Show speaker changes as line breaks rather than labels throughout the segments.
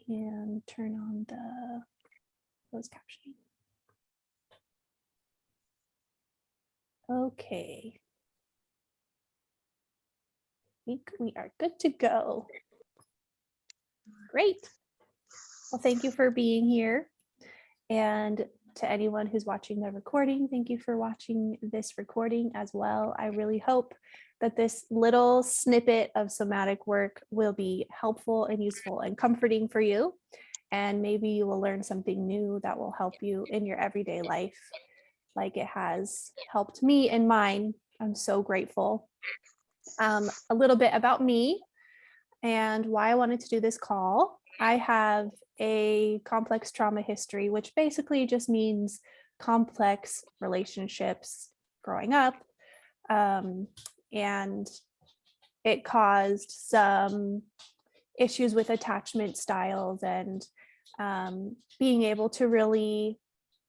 and turn on the closed captioning. Okay. I think we are good to go. Great. Well, thank you for being here. And to anyone who's watching the recording, thank you for watching this recording as well. I really hope that this little snippet of somatic work will be helpful and useful and comforting for you. And maybe you will learn something new that will help you in your everyday life, like it has helped me in mine. I'm so grateful. A little bit about me and why I wanted to do this call. I have a complex trauma history, which basically just means complex relationships growing up. And it caused some issues with attachment styles and being able to really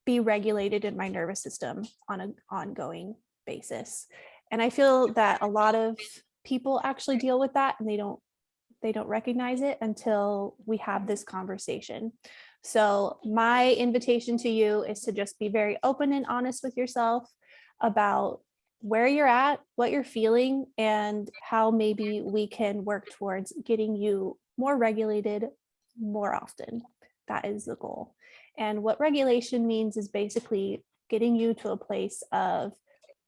be regulated in my nervous system on an ongoing basis. And I feel that a lot of people actually deal with that and they don't recognize it until we have this conversation. So my invitation to you is to just be very open and honest with yourself about where you're at, what you're feeling, and how maybe we can work towards getting you more regulated more often. That is the goal. And what regulation means is basically getting you to a place of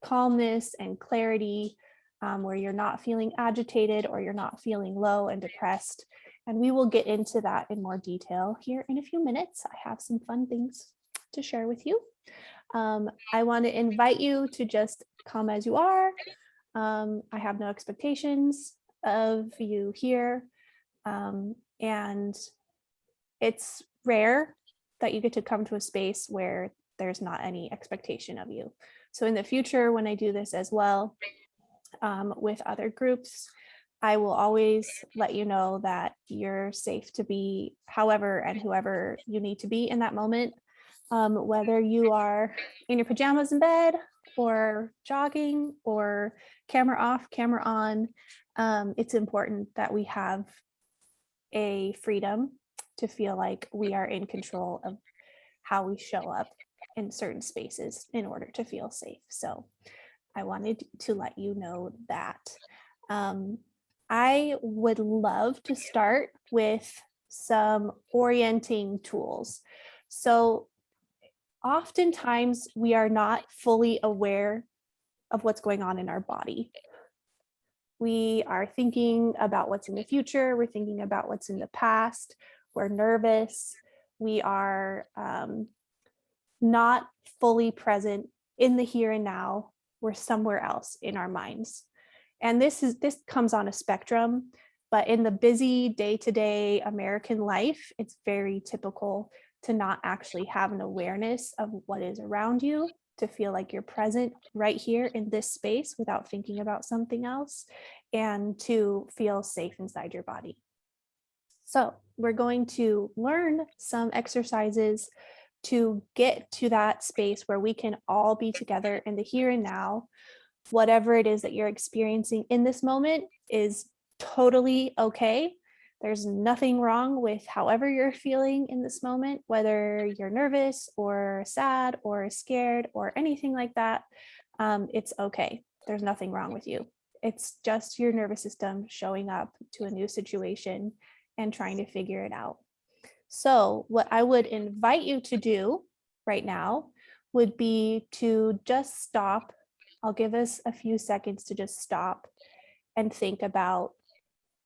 calmness and clarity, where you're not feeling agitated or you're not feeling low and depressed. And we will get into that in more detail here in a few minutes. I have some fun things to share with you. I want to invite you to just come as you are. I have no expectations of you here. And it's rare that you get to come to a space where there's not any expectation of you. So in the future, when I do this as well, with other groups, I will always let you know that you're safe to be however and whoever you need to be in that moment. Whether you are in your pajamas in bed or jogging or camera off, camera on, it's important that we have a freedom to feel like we are in control of how we show up in certain spaces in order to feel safe. So I wanted to let you know that. I would love to start with some orienting tools. So oftentimes we are not fully aware of what's going on in our body. We are thinking about what's in the future. We're thinking about what's in the past. We're nervous. We are not fully present in the here and now. We're somewhere else in our minds. And this comes on a spectrum, but in the busy day-to-day American life, it's very typical to not actually have an awareness of what is around you, to feel like you're present right here in this space without thinking about something else, and to feel safe inside your body. So we're going to learn some exercises to get to that space where we can all be together in the here and now. Whatever it is that you're experiencing in this moment is totally okay. There's nothing wrong with however you're feeling in this moment, whether you're nervous or sad or scared or anything like that. It's okay. There's nothing wrong with you. It's just your nervous system showing up to a new situation and trying to figure it out. So what I would invite you to do right now would be to just stop. I'll give us a few seconds to just stop and think about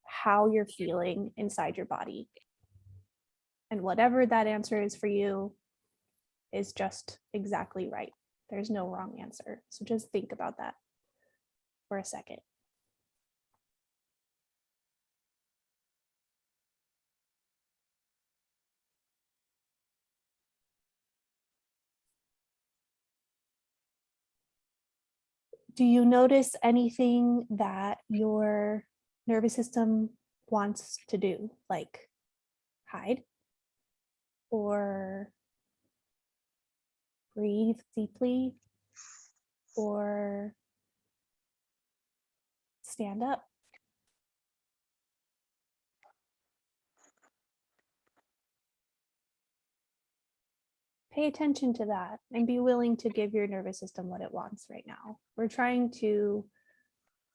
how you're feeling inside your body. And whatever that answer is for you is just exactly right. There's no wrong answer. So just think about that for a second. Do you notice anything that your nervous system wants to do, like hide or breathe deeply or stand up? pay attention to that and be willing to give your nervous system what it wants right now. We're trying to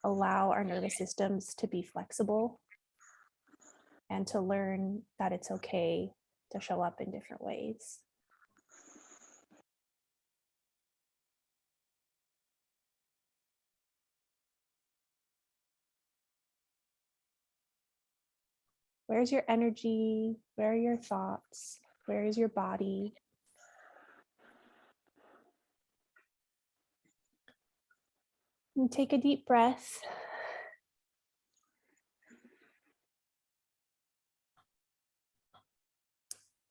allow our nervous systems to be flexible and to learn that it's okay to show up in different ways. Where's your energy? Where are your thoughts? Where is your body? And take a deep breath.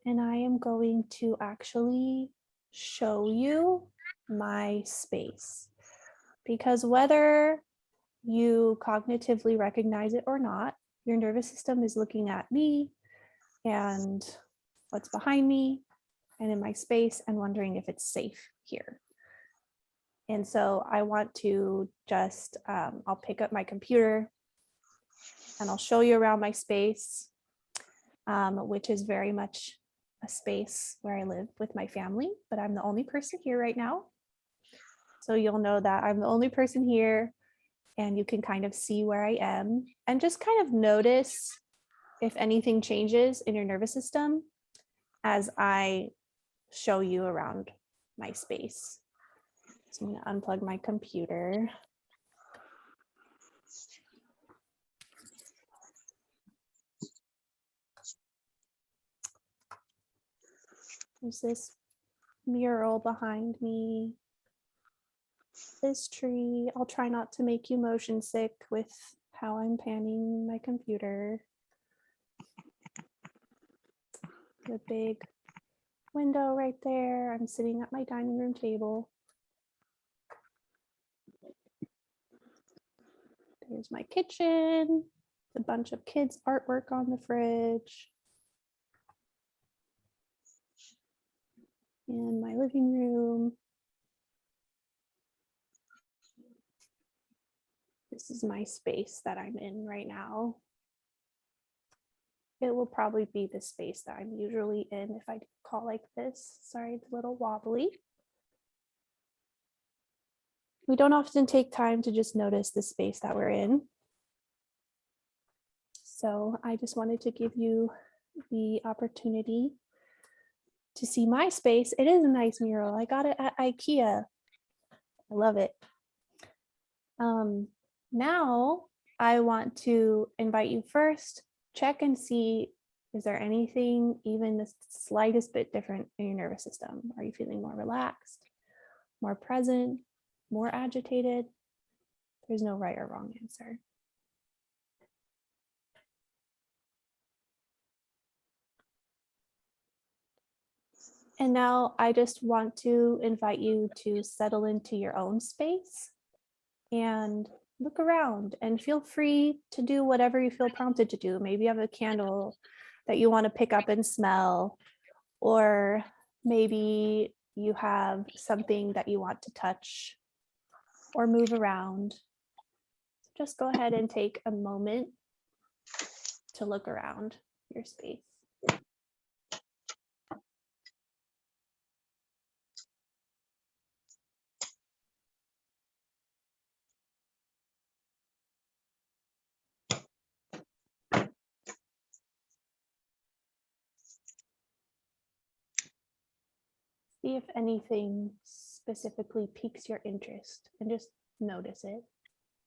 And I am going to actually show you my space, because whether you cognitively recognize it or not, your nervous system is looking at me and what's behind me and in my space and wondering if it's safe here. And so I want to just, I'll pick up my computer and I'll show you around my space, which is very much a space where I live with my family, but I'm the only person here right now. So you'll know that I'm the only person here, and you can kind of see where I am and just kind of notice if anything changes in your nervous system as I show you around my space. So I'm going to unplug my computer. There's this mural behind me, this tree. I'll try not to make you motion sick with how I'm panning my computer. The big window right there. I'm sitting at my dining room table. There's my kitchen, a bunch of kids' artwork on the fridge. And my living room. This is my space that I'm in right now. It will probably be the space that I'm usually in if I call like this. Sorry, it's a little wobbly. We don't often take time to just notice the space that we're in. So I just wanted to give you the opportunity to see my space. It is a nice mural. I got it at IKEA. I love it. Now I want to invite you first, check and see, is there anything even the slightest bit different in your nervous system? Are you feeling more relaxed, more present, more agitated? There's no right or wrong answer. And now I just want to invite you to settle into your own space and look around and feel free to do whatever you feel prompted to do. Maybe you have a candle that you want to pick up and smell, or maybe you have something that you want to touch or move around. Just go ahead and take a moment to look around your space. See if anything specifically piques your interest and just notice it.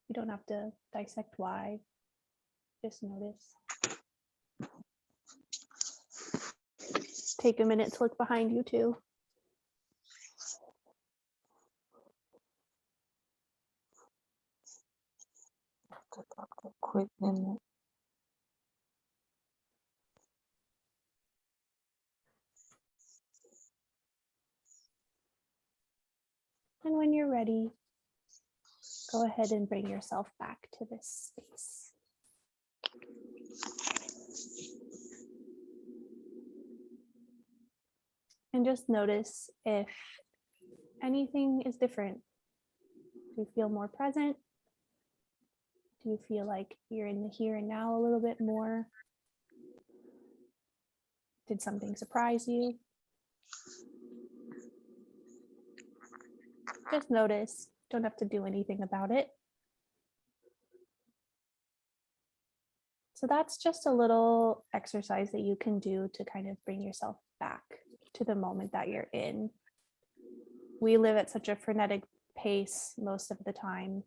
You don't have to dissect why, just notice. Take a minute to look behind you too.
A quick minute.
And when you're ready, go ahead and bring yourself back to this space. And just notice if anything is different. Do you feel more present? Do you feel like you're in the here and now a little bit more? Did something surprise you? Just notice, don't have to do anything about it. So that's just a little exercise that you can do to kind of bring yourself back to the moment that you're in. We live at such a frenetic pace most of the time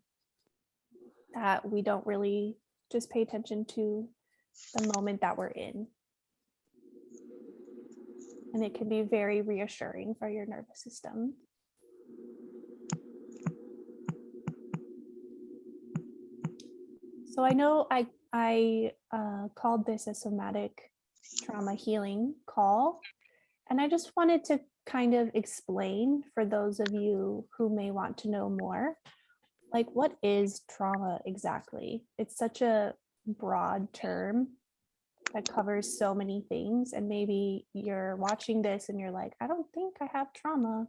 that we don't really just pay attention to the moment that we're in. And it can be very reassuring for your nervous system. So I know I called this a somatic trauma healing call, and I just wanted to kind of explain for those of you who may want to know more, like, what is trauma exactly? It's such a broad term that covers so many things, and maybe you're watching this and you're like, I don't think I have trauma.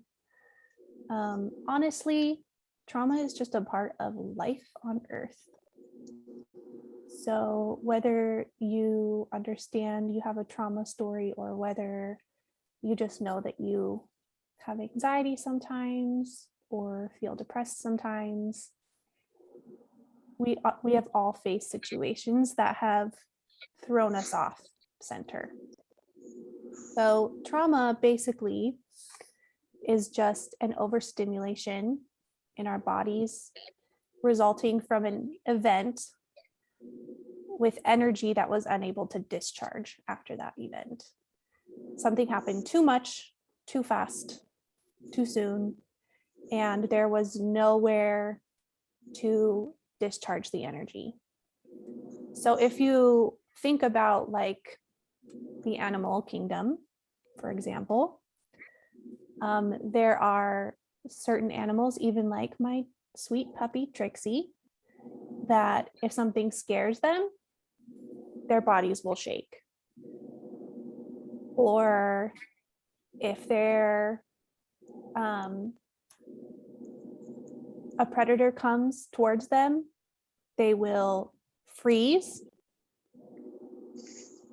Honestly, trauma is just a part of life on Earth. So whether you understand you have a trauma story or whether you just know that you have anxiety sometimes or feel depressed sometimes, we have all faced situations that have thrown us off center. So trauma basically is just an overstimulation in our bodies resulting from an event with energy that was unable to discharge after that event. Something happened too much, too fast, too soon, and there was nowhere to discharge the energy. So if you think about like the animal kingdom, for example, there are certain animals, even like my sweet puppy Trixie, that if something scares them, their bodies will shake. Or if they're a predator comes towards them, they will freeze.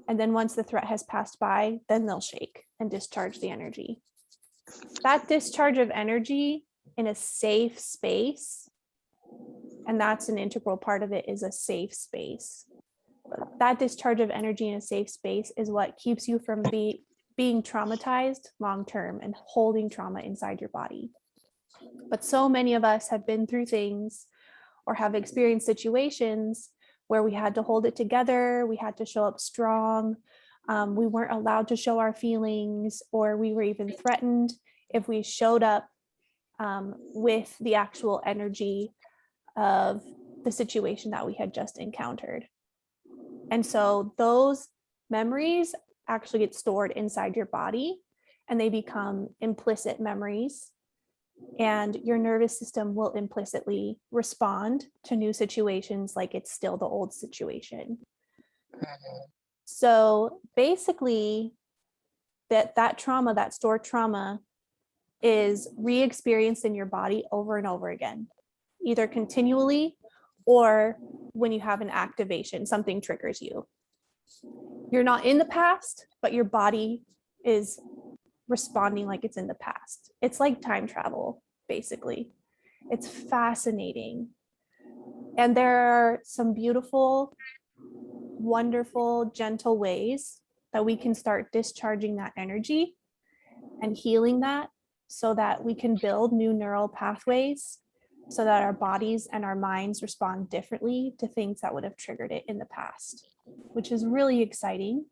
And then once the threat has passed by, then they'll shake and discharge the energy. That discharge of energy in a safe space, and that's an integral part of it, is a safe space. But that discharge of energy in a safe space is what keeps you from being traumatized long-term and holding trauma inside your body. But so many of us have been through things or have experienced situations where we had to hold it together, we had to show up strong, we weren't allowed to show our feelings, or we were even threatened if we showed up with the actual energy of the situation that we had just encountered. And so those memories actually get stored inside your body and they become implicit memories, and your nervous system will implicitly respond to new situations like it's still the old situation. So basically that trauma, that stored trauma, is re-experienced in your body over and over again, either continually or when you have an activation, something triggers you. You're not in the past, but your body is responding like it's in the past. It's like time travel, basically. It's fascinating. And there are some beautiful, wonderful, gentle ways that we can start discharging that energy and healing that so that we can build new neural pathways so that our bodies and our minds respond differently to things that would have triggered it in the past, which is really exciting.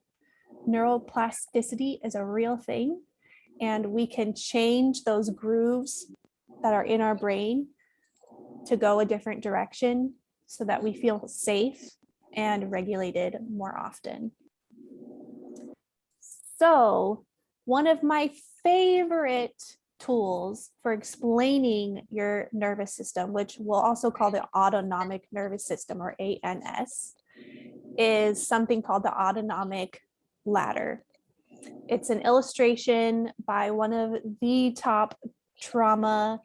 Neuroplasticity is a real thing, and we can change those grooves that are in our brain to go a different direction so that we feel safe and regulated more often. So, one of my favorite tools for explaining your nervous system, which we'll also call the autonomic nervous system, or ANS, is something called the autonomic ladder. It's an illustration by one of the top trauma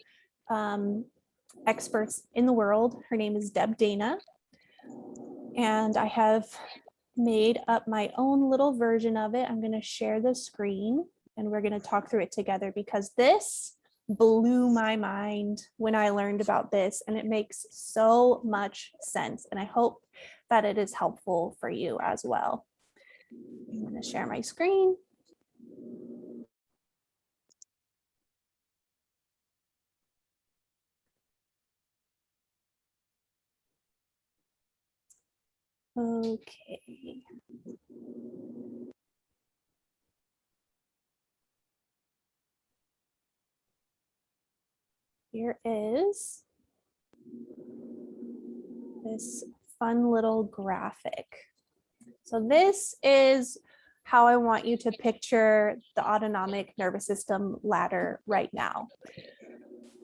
experts in the world. Her name is Deb Dana. And I have made up my own little version of it. I'm going to share the screen and we're going to talk through it together, because this blew my mind when I learned about this, and it makes so much sense. And I hope that it is helpful for you as well. I'm going to share my screen. Okay. Here is this fun little graphic. So this is how I want you to picture the autonomic nervous system ladder right now.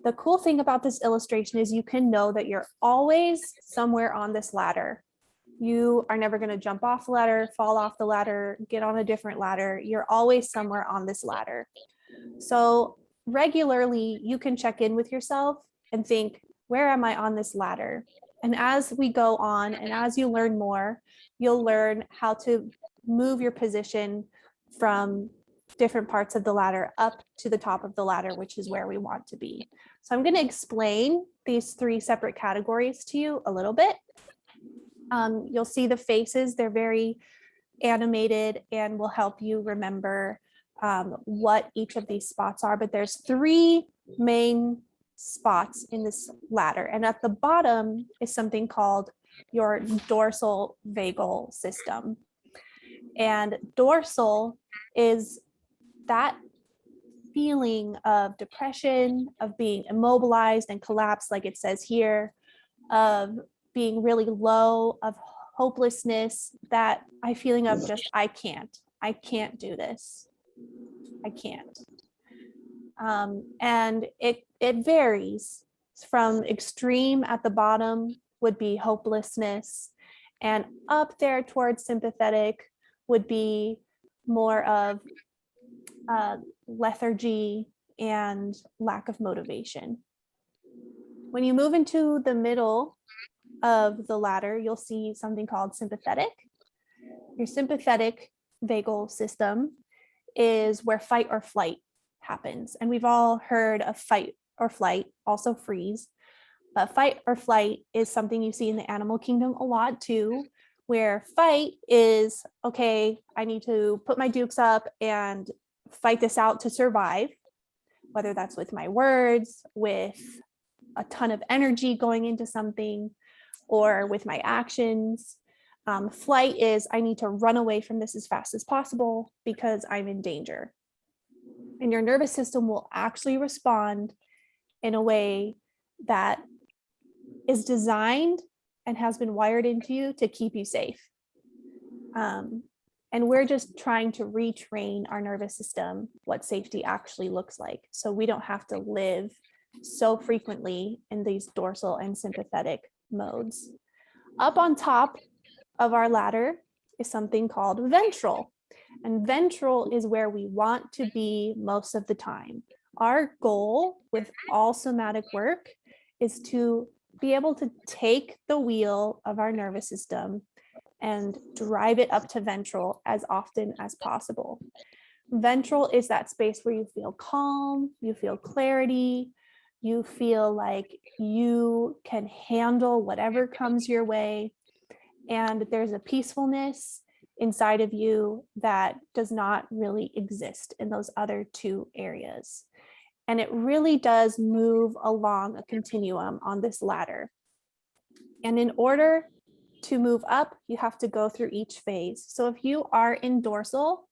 The cool thing about this illustration is you can know that you're always somewhere on this ladder. You are never going to jump off the ladder, fall off the ladder, get on a different ladder. You're always somewhere on this ladder. So regularly you can check in with yourself and think, where am I on this ladder? And as we go on and as you learn more, you'll learn how to move your position from different parts of the ladder up to the top of the ladder, which is where we want to be. So I'm going to explain these three separate categories to you a little bit. You'll see the faces, they're very animated and will help you remember what each of these spots are. But there's three main spots in this ladder. And at the bottom is something called your dorsal vagal system. And dorsal is that feeling of depression, of being immobilized and collapsed, like it says here, of being really low, of hopelessness, that feeling of just, I can't do this. I can't. And it varies from extreme at the bottom would be hopelessness, and up there towards sympathetic would be more of lethargy and lack of motivation. When you move into the middle of the ladder, you'll see something called sympathetic. Your sympathetic vagal system is where fight or flight happens. And we've all heard of fight or flight, also freeze. But fight or flight is something you see in the animal kingdom a lot too, where fight is, okay, I need to put my dukes up and fight this out to survive, whether that's with my words, with a ton of energy going into something, or with my actions. Flight is, I need to run away from this as fast as possible because I'm in danger. And your nervous system will actually respond in a way that is designed and has been wired into you to keep you safe. And we're just trying to retrain our nervous system what safety actually looks like, so we don't have to live so frequently in these dorsal and sympathetic modes. Up on top of our ladder is something called ventral. And ventral is where we want to be most of the time. Our goal with all somatic work is to be able to take the wheel of our nervous system and drive it up to ventral as often as possible. Ventral is that space where you feel calm, you feel clarity, you feel like you can handle whatever comes your way. And there's a peacefulness inside of you that does not really exist in those other two areas. And it really does move along a continuum on this ladder. And in order to move up, you have to go through each phase. So if you are in dorsal,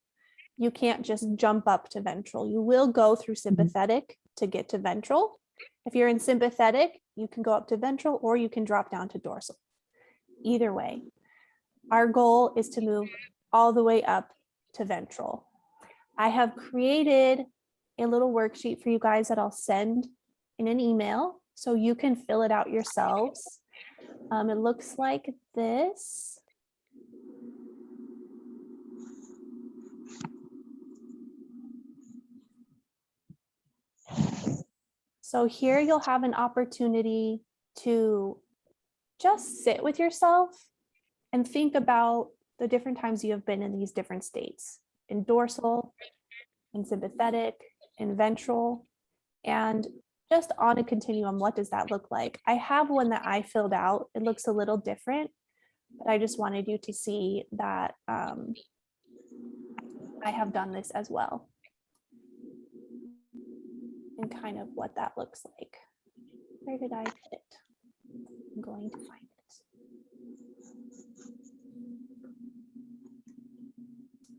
you can't just jump up to ventral. You will go through sympathetic to get to ventral. If you're in sympathetic, you can go up to ventral or you can drop down to dorsal. Either way, our goal is to move all the way up to ventral. I have created a little worksheet for you guys that I'll send in an email so you can fill it out yourselves. It looks like this. So here you'll have an opportunity to just sit with yourself and think about the different times you have been in these different states, in dorsal, in sympathetic, in ventral, And just on a continuum, what does that look like? I have one that I filled out. It looks a little different, but I just wanted you to see that I have done this as well, and kind of what that looks like. Where did I put it? I'm going to find it.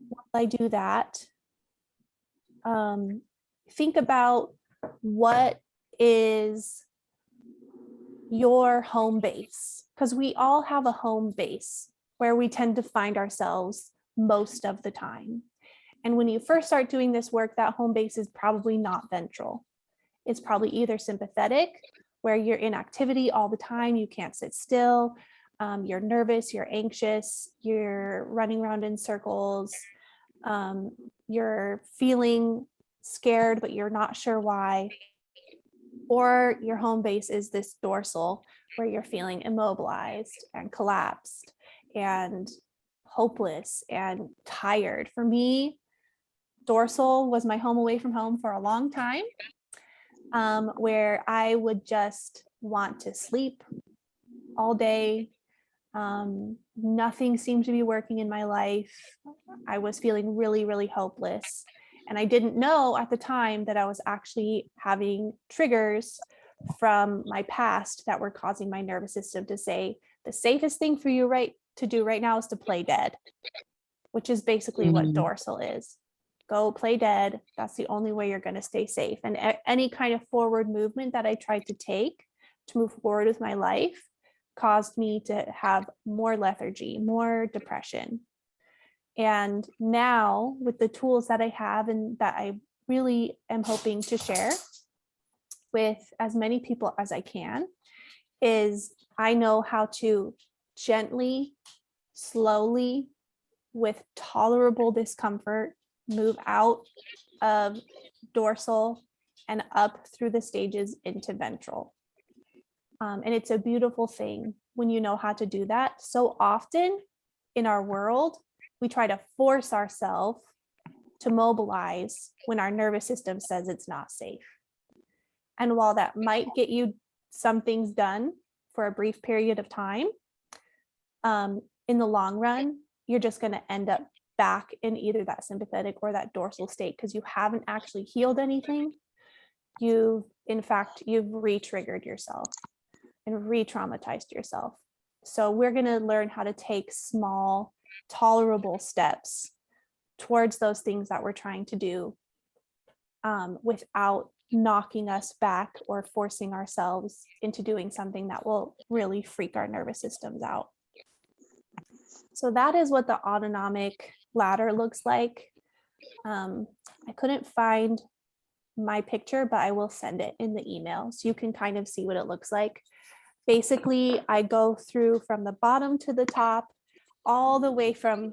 While I do that, think about what is your home base, because we all have a home base where we tend to find ourselves most of the time. And when you first start doing this work, that home base is probably not ventral. It's probably either sympathetic, where you're in activity all the time, you can't sit still, you're nervous, you're anxious, you're running around in circles, you're feeling scared, but you're not sure why. Or your home base is this dorsal, where you're feeling immobilized and collapsed and hopeless and tired. For me, dorsal was my home away from home for a long time, where I would just want to sleep all day. Nothing seemed to be working in my life. I was feeling really, really hopeless. And I didn't know at the time that I was actually having triggers from my past that were causing my nervous system to say, the safest thing for you to do right now is to play dead, which is basically what dorsal is. Go play dead. That's the only way you're going to stay safe. And any kind of forward movement that I tried to take to move forward with my life caused me to have more lethargy, more depression. And now, with the tools that I have and that I really am hoping to share with as many people as I can, is I know how to gently, slowly, with tolerable discomfort, move out of dorsal and up through the stages into ventral. And it's a beautiful thing when you know how to do that. So often in our world, we try to force ourselves to mobilize when our nervous system says it's not safe. And while that might get you some things done for a brief period of time, in the long run, you're just going to end up back in either that sympathetic or that dorsal state, because you haven't actually healed anything. You've re-triggered yourself and re-traumatized yourself. So we're going to learn how to take small, tolerable steps towards those things that we're trying to do, without knocking us back or forcing ourselves into doing something that will really freak our nervous systems out. So that is what the autonomic ladder looks like. I couldn't find my picture, but I will send it in the email so you can kind of see what it looks like. Basically, I go through from the bottom to the top, all the way from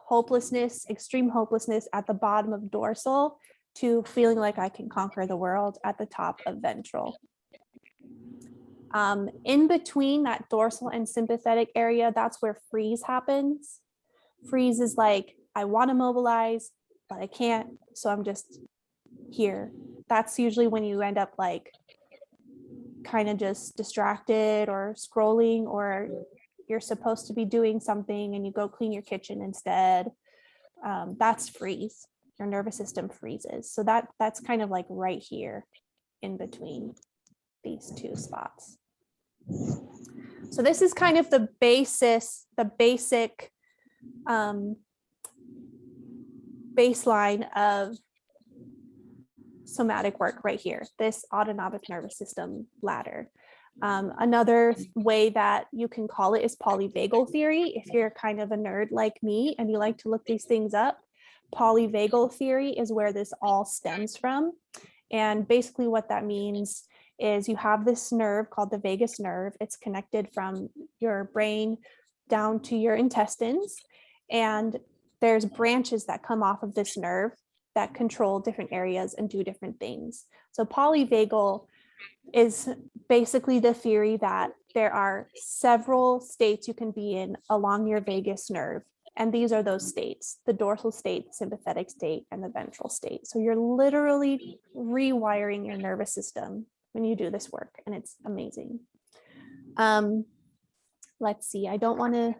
hopelessness, extreme hopelessness at the bottom of dorsal, to feeling like I can conquer the world at the top of ventral. In between that dorsal and sympathetic area, that's where freeze happens. Freeze is like, I want to mobilize, but I can't, so I'm just here. That's usually when you end up like kind of just distracted or scrolling, or you're supposed to be doing something and you go clean your kitchen instead. That's freeze. Your nervous system freezes. So that's kind of like right here in between these two spots. So this is kind of the basic baseline of somatic work right here, this autonomic nervous system ladder. Another way that you can call it is polyvagal theory. If you're kind of a nerd like me and you like to look these things up, polyvagal theory is where this all stems from. And basically what that means is you have this nerve called the vagus nerve. It's connected from your brain down to your intestines. And there's branches that come off of this nerve that control different areas and do different things. So polyvagal is basically the theory that there are several states you can be in along your vagus nerve. And these are those states, the dorsal state, the sympathetic state, and the ventral state. So you're literally rewiring your nervous system when you do this work, and it's amazing. Let's see, I don't want to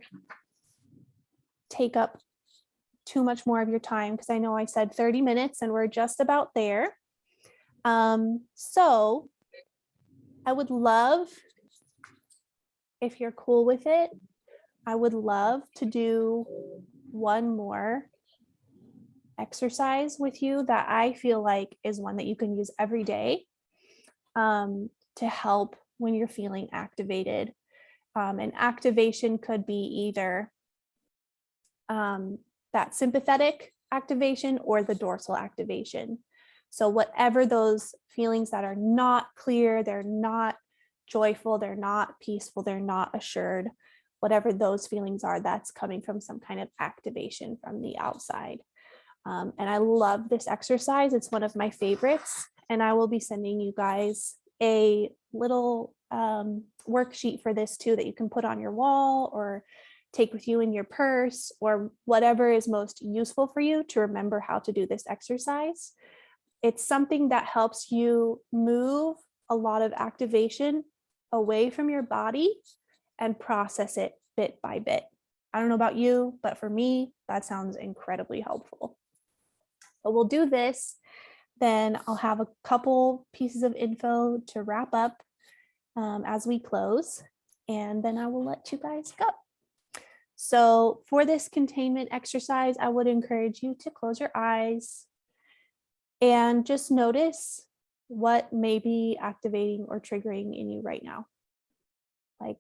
take up too much more of your time because I know I said 30 minutes and we're just about there. So I would love, if you're cool with it, I would love to do one more exercise with you that I feel like is one that you can use every day to help when you're feeling activated. And activation could be either that sympathetic activation or the dorsal activation. So whatever those feelings that are not clear, they're not joyful, they're not peaceful, they're not assured, whatever those feelings are, that's coming from some kind of activation from the outside. And I love this exercise. It's one of my favorites. And I will be sending you guys a little worksheet for this too that you can put on your wall or take with you in your purse or whatever is most useful for you to remember how to do this exercise. It's something that helps you move a lot of activation away from your body and process it bit by bit. I don't know about you, but for me, that sounds incredibly helpful. So we'll do this, then I'll have a couple pieces of info to wrap up as we close, and then I will let you guys go. So for this containment exercise, I would encourage you to close your eyes and just notice what may be activating or triggering in you right now. Like,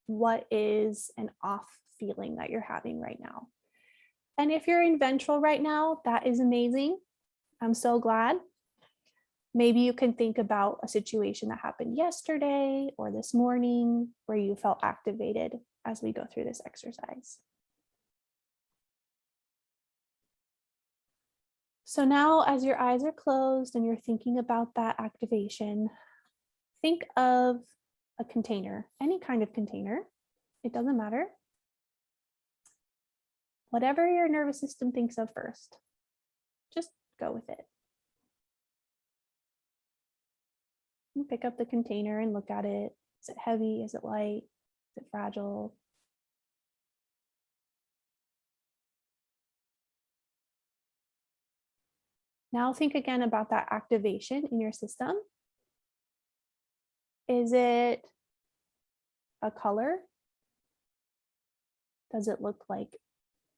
what is an off feeling that you're having right now? And if you're in ventral right now, that is amazing. I'm so glad. Maybe you can think about a situation that happened yesterday or this morning where you felt activated as we go through this exercise. So now, as your eyes are closed and you're thinking about that activation, think of a container, any kind of container. It doesn't matter. Whatever your nervous system thinks of first, just go with it. You pick up the container and look at it. Is it heavy? Is it light? Is it fragile? Now think again about that activation in your system. Is it a color? Does it look like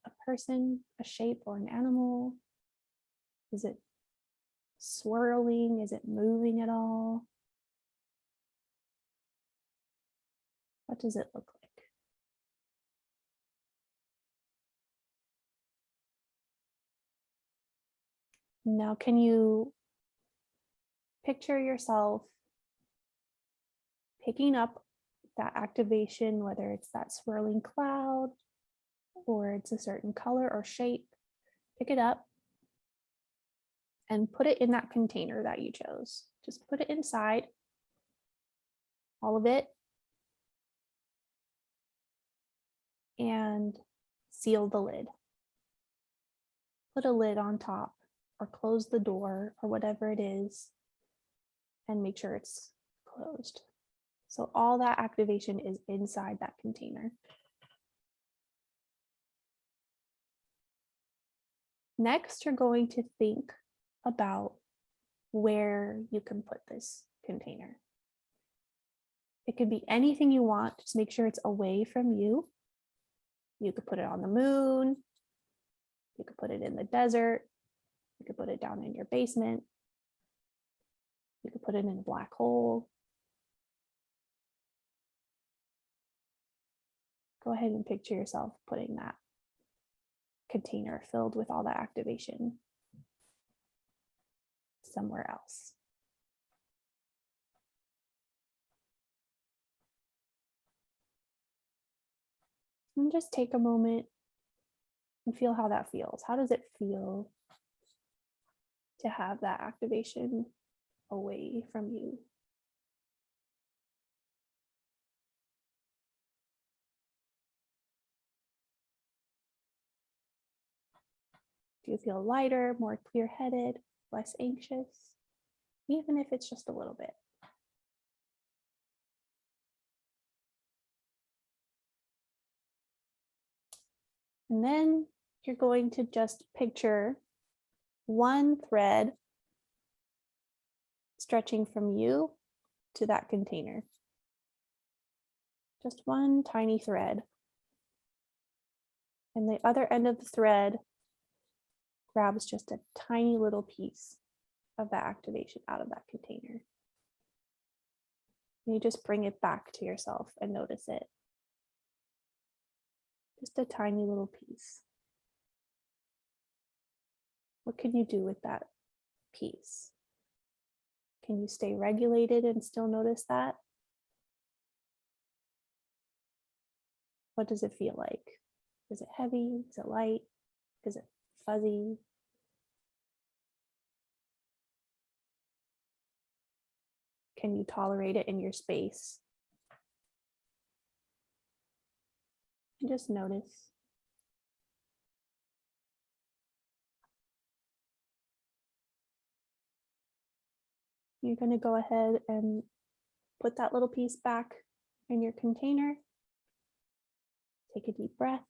a person, a shape, or an animal? Is it swirling? Is it moving at all? What does it look like? Now, can you picture yourself picking up that activation, whether it's that swirling cloud or it's a certain color or shape? Pick it up and put it in that container that you chose. Just put it inside, all of it, and seal the lid. Put a lid on top or close the door or whatever it is and make sure it's closed. So all that activation is inside that container. Next, you're going to think about where you can put this container. It could be anything you want, just make sure it's away from you. You could put it on the moon. You could put it in the desert. You could put it down in your basement. You could put it in a black hole. Go ahead and picture yourself putting that container filled with all that activation somewhere else. And just take a moment and feel how that feels. How does it feel to have that activation away from you? Do you feel lighter, more clear-headed, less anxious? Even if it's just a little bit. And then you're going to just picture one thread stretching from you to that container. Just one tiny thread. And the other end of the thread grabs just a tiny little piece of that activation out of that container. And you just bring it back to yourself and notice it. Just a tiny little piece. What can you do with that piece? Can you stay regulated and still notice that? What does it feel like? Is it heavy? Is it light? Is it fuzzy? Can you tolerate it in your space? And just notice. You're going to go ahead and put that little piece back in your container. Take a deep breath.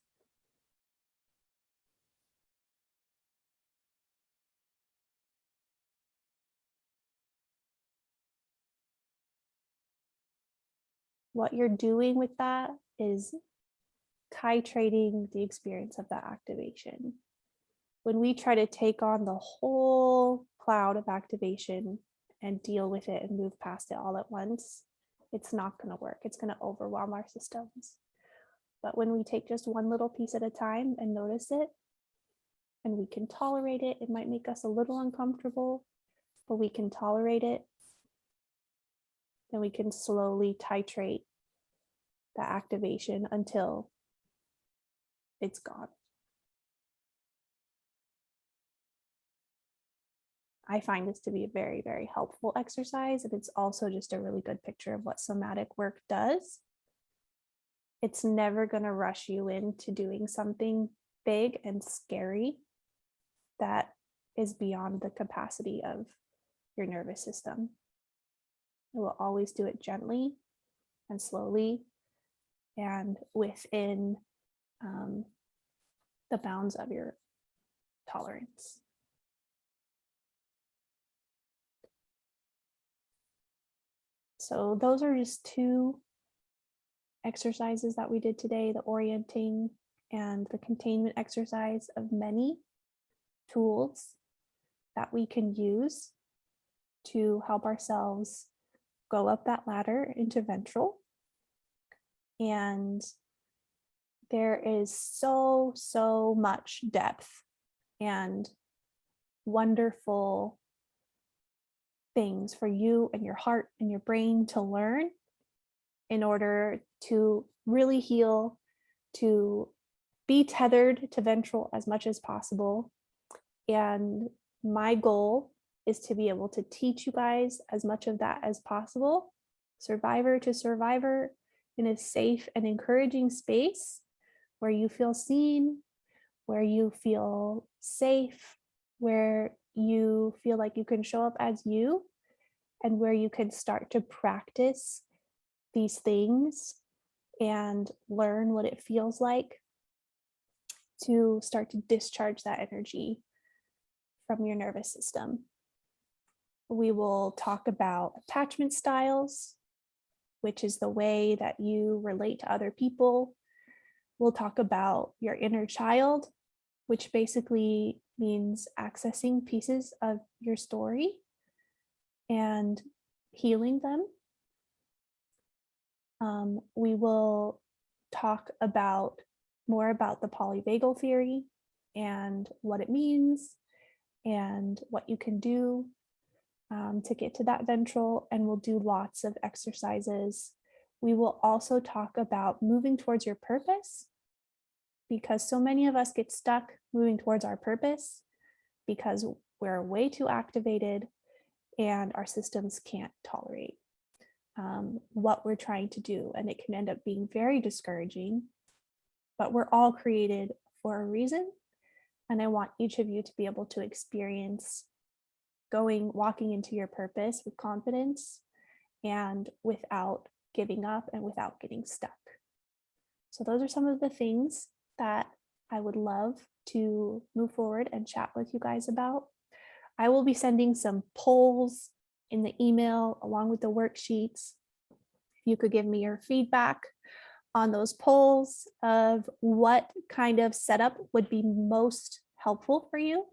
What you're doing with that is titrating the experience of that activation. When we try to take on the whole cloud of activation and deal with it and move past it all at once, it's not going to work. It's going to overwhelm our systems. But when we take just one little piece at a time and notice it, and we can tolerate it, it might make us a little uncomfortable, but we can tolerate it. Then we can slowly titrate the activation until it's gone. I find this to be a very, very helpful exercise, and it's also just a really good picture of what somatic work does. It's never going to rush you into doing something big and scary that is beyond the capacity of your nervous system. It will always do it gently and slowly and within the bounds of your tolerance. So those are just two exercises that we did today, the orienting and the containment exercise of many tools that we can use to help ourselves go up that ladder into ventral. And there is so much depth and wonderful things for you and your heart and your brain to learn in order to really heal, to be tethered to ventral as much as possible. And my goal is to be able to teach you guys as much of that as possible, survivor to survivor, in a safe and encouraging space where you feel seen, where you feel safe, where you feel like you can show up as you, and where you can start to practice these things and learn what it feels like to start to discharge that energy from your nervous system. We will talk about attachment styles, which is the way that you relate to other people. We'll talk about your inner child, which basically means accessing pieces of your story and healing them. We will talk about more about the polyvagal theory and what it means and what you can do to get to that ventral, and we'll do lots of exercises. We will also talk about moving towards your purpose, because so many of us get stuck moving towards our purpose because we're way too activated and our systems can't tolerate what we're trying to do, and it can end up being very discouraging. But we're all created for a reason, And I want each of you to be able to experience walking into your purpose with confidence and without giving up and without getting stuck. So those are some of the things that I would love to move forward and chat with you guys about. I will be sending some polls in the email along with the worksheets. If you could give me your feedback on those polls of what kind of setup would be most helpful for you.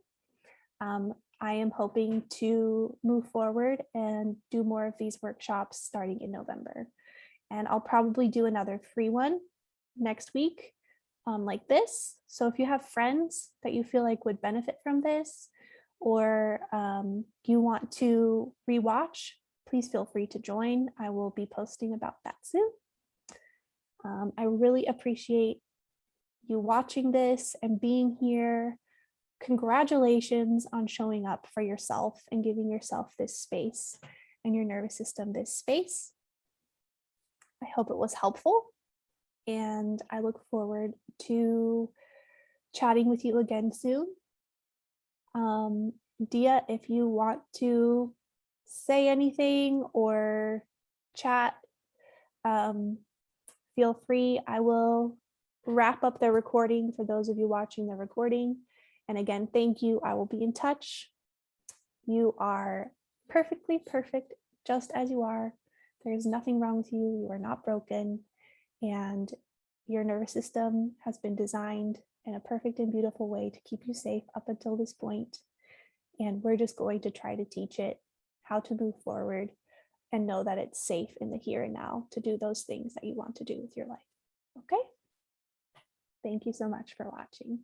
I am hoping to move forward and do more of these workshops starting in November. And I'll probably do another free one next week like this. So if you have friends that you feel like would benefit from this, or you want to rewatch, please feel free to join. I will be posting about that soon. I really appreciate you watching this and being here. Congratulations on showing up for yourself and giving yourself this space and your nervous system this space. I hope it was helpful, and I look forward to chatting with you again soon. Dia, if you want to say anything or chat, feel free. I will wrap up the recording for those of you watching the recording. And again, thank you. I will be in touch. You are perfectly perfect just as you are. There's nothing wrong with you. You are not broken. And your nervous system has been designed in a perfect and beautiful way to keep you safe up until this point. And we're just going to try to teach it how to move forward and know that it's safe in the here and now to do those things that you want to do with your life. Okay? Thank you so much for watching.